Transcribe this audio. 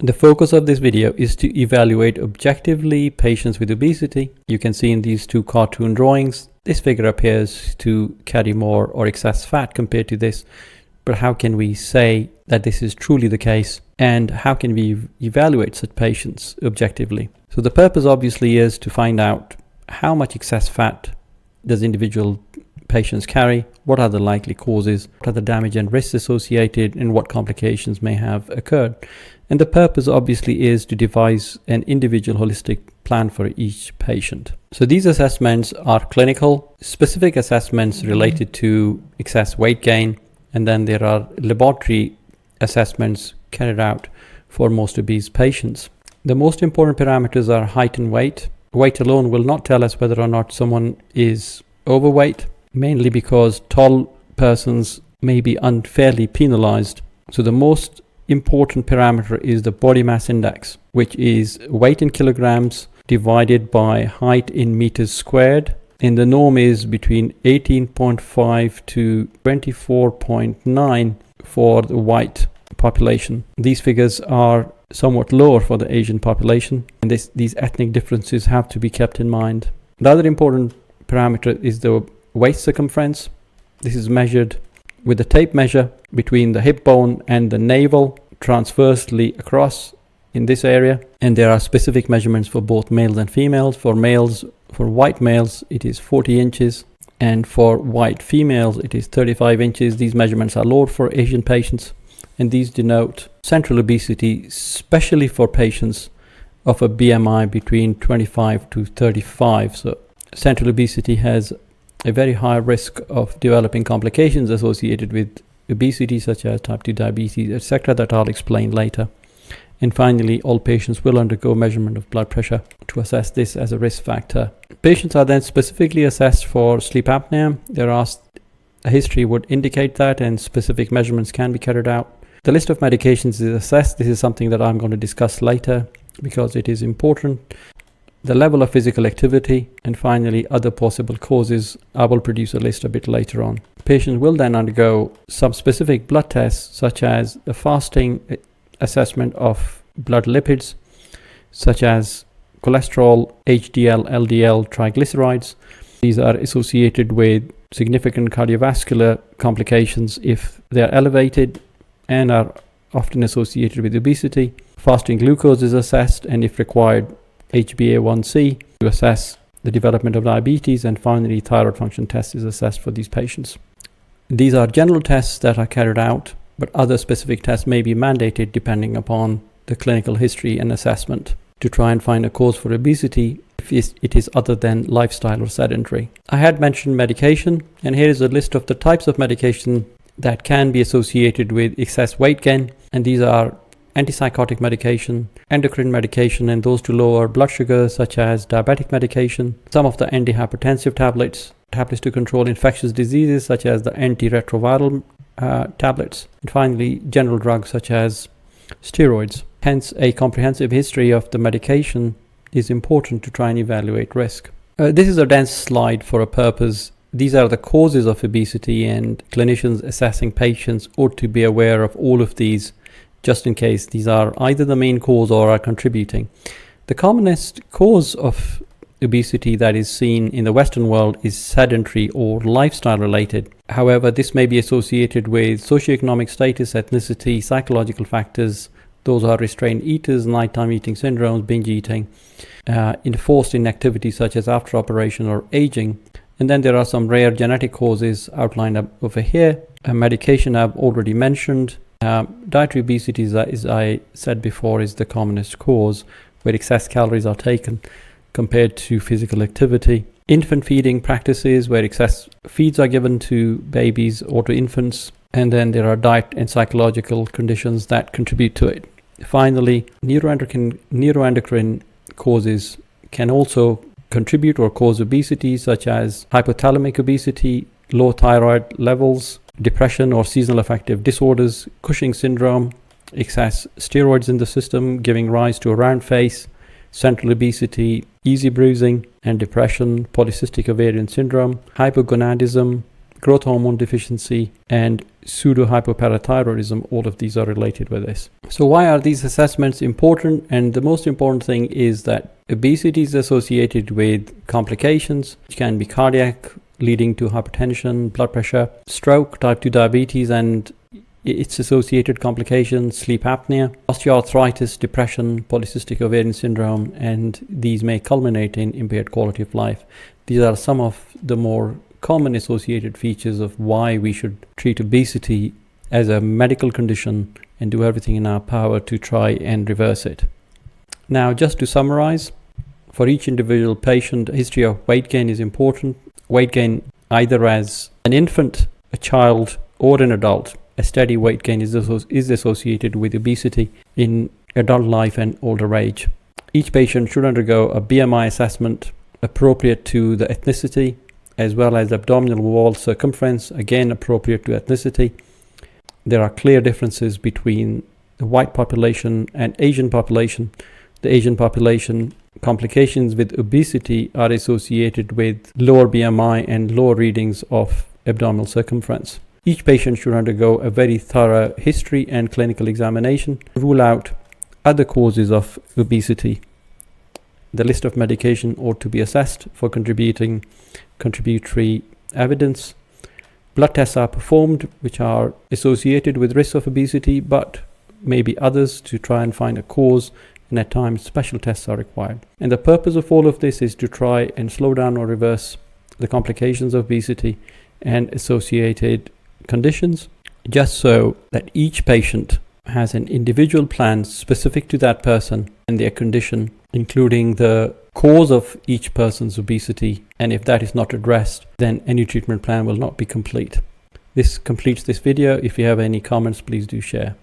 The focus of this video is to evaluate objectively patients with obesity. You can see in these two cartoon drawings, this figure appears to carry more or excess fat compared to this. But how can we say that this is truly the case? And how can we evaluate such patients objectively? So the purpose obviously is to find out how much excess fat does individual patients carry, what are the likely causes, what are the damage and risks associated, and what complications may have occurred. And the purpose obviously is to devise an individual holistic plan for each patient. So these assessments are clinical, specific assessments related to excess weight gain, and then there are laboratory assessments carried out for most obese patients. The most important parameters are height and weight. Weight alone will not tell us whether or not someone is overweight, mainly because tall persons may be unfairly penalized. So the most important parameter is the body mass index, which is weight in kilograms divided by height in meters squared. And the norm is between 18.5 to 24.9 for the white population. These figures are somewhat lower for the Asian population, and these ethnic differences have to be kept in mind. The other important parameter is the waist circumference. This is measured with a tape measure between the hip bone and the navel transversely across in this area. And there are specific measurements for both males and females. For white males, it is 40 inches. And for white females, it is 35 inches. These measurements are lower for Asian patients. And these denote central obesity, especially for patients of a BMI between 25 to 35. So central obesity has a very high risk of developing complications associated with obesity, such as type 2 diabetes, etc., that I'll explain later. And finally, all patients will undergo measurement of blood pressure to assess this as a risk factor. Patients are then specifically assessed for sleep apnea. A history would indicate that, and specific measurements can be carried out. The list of medications is assessed. This is something that I'm going to discuss later because it is important. The level of physical activity, and finally other possible causes. I will produce a list a bit later on. Patients will then undergo some specific blood tests, such as the fasting assessment of blood lipids, such as cholesterol, HDL, LDL, triglycerides. These are associated with significant cardiovascular complications if they are elevated, and are often associated with obesity. Fasting glucose is assessed, and if required, HbA1c to assess the development of diabetes, and finally thyroid function test is assessed for these patients. These are general tests that are carried out, but other specific tests may be mandated depending upon the clinical history and assessment to try and find a cause for obesity if it is other than lifestyle or sedentary. I had mentioned medication, and here is a list of the types of medication that can be associated with excess weight gain, and these are antipsychotic medication, endocrine medication, and those to lower blood sugar, such as diabetic medication, some of the antihypertensive tablets to control infectious diseases, such as the antiretroviral tablets, and finally general drugs such as steroids. Hence, a comprehensive history of the medication is important to try and evaluate risk. This is a dense slide for a purpose. These are the causes of obesity, and clinicians assessing patients ought to be aware of all of these, just in case these are either the main cause or are contributing. The commonest cause of obesity that is seen in the Western world is sedentary or lifestyle related. However, this may be associated with socioeconomic status, ethnicity, psychological factors. Those are restrained eaters, nighttime eating syndromes, binge eating, enforced inactivity such as after operation or aging. And then there are some rare genetic causes outlined over here. Medication I've already mentioned. Dietary obesity, as I said before, is the commonest cause, where excess calories are taken compared to physical activity. Infant feeding practices, where excess feeds are given to babies or to infants. And then there are diet and psychological conditions that contribute to it. Finally, neuroendocrine causes can also contribute or cause obesity, such as hypothalamic obesity, low thyroid levels, depression or seasonal affective disorders, Cushing syndrome, excess steroids in the system giving rise to a round face, central obesity, easy bruising and depression, polycystic ovarian syndrome, hypogonadism, growth hormone deficiency, and pseudo-hypoparathyroidism. All of these are related with this. So why are these assessments important? And the most important thing is that obesity is associated with complications, which can be cardiac, leading to hypertension, blood pressure, stroke, type 2 diabetes, and its associated complications, sleep apnea, osteoarthritis, depression, polycystic ovarian syndrome, and these may culminate in impaired quality of life. These are some of the more common associated features of why we should treat obesity as a medical condition and do everything in our power to try and reverse it. Now, just to summarize, for each individual patient, a history of weight gain is important. Weight gain either as an infant, a child, or an adult. A steady weight gain is associated with obesity in adult life and older age. Each patient should undergo a BMI assessment appropriate to the ethnicity, as well as abdominal wall circumference, again appropriate to ethnicity. There are clear differences between the white population and Asian population. The Asian population complications with obesity are associated with lower BMI and lower readings of abdominal circumference. Each patient should undergo a very thorough history and clinical examination to rule out other causes of obesity. The list of medication ought to be assessed for contributory evidence. Blood tests are performed which are associated with risk of obesity, but maybe others, to try and find a cause, and at times special tests are required. And the purpose of all of this is to try and slow down or reverse the complications of obesity and associated conditions, just so that each patient has an individual plan specific to that person and their condition, including the cause of each person's obesity, and if that is not addressed, then any treatment plan will not be complete. This completes this video. If you have any comments, please do share.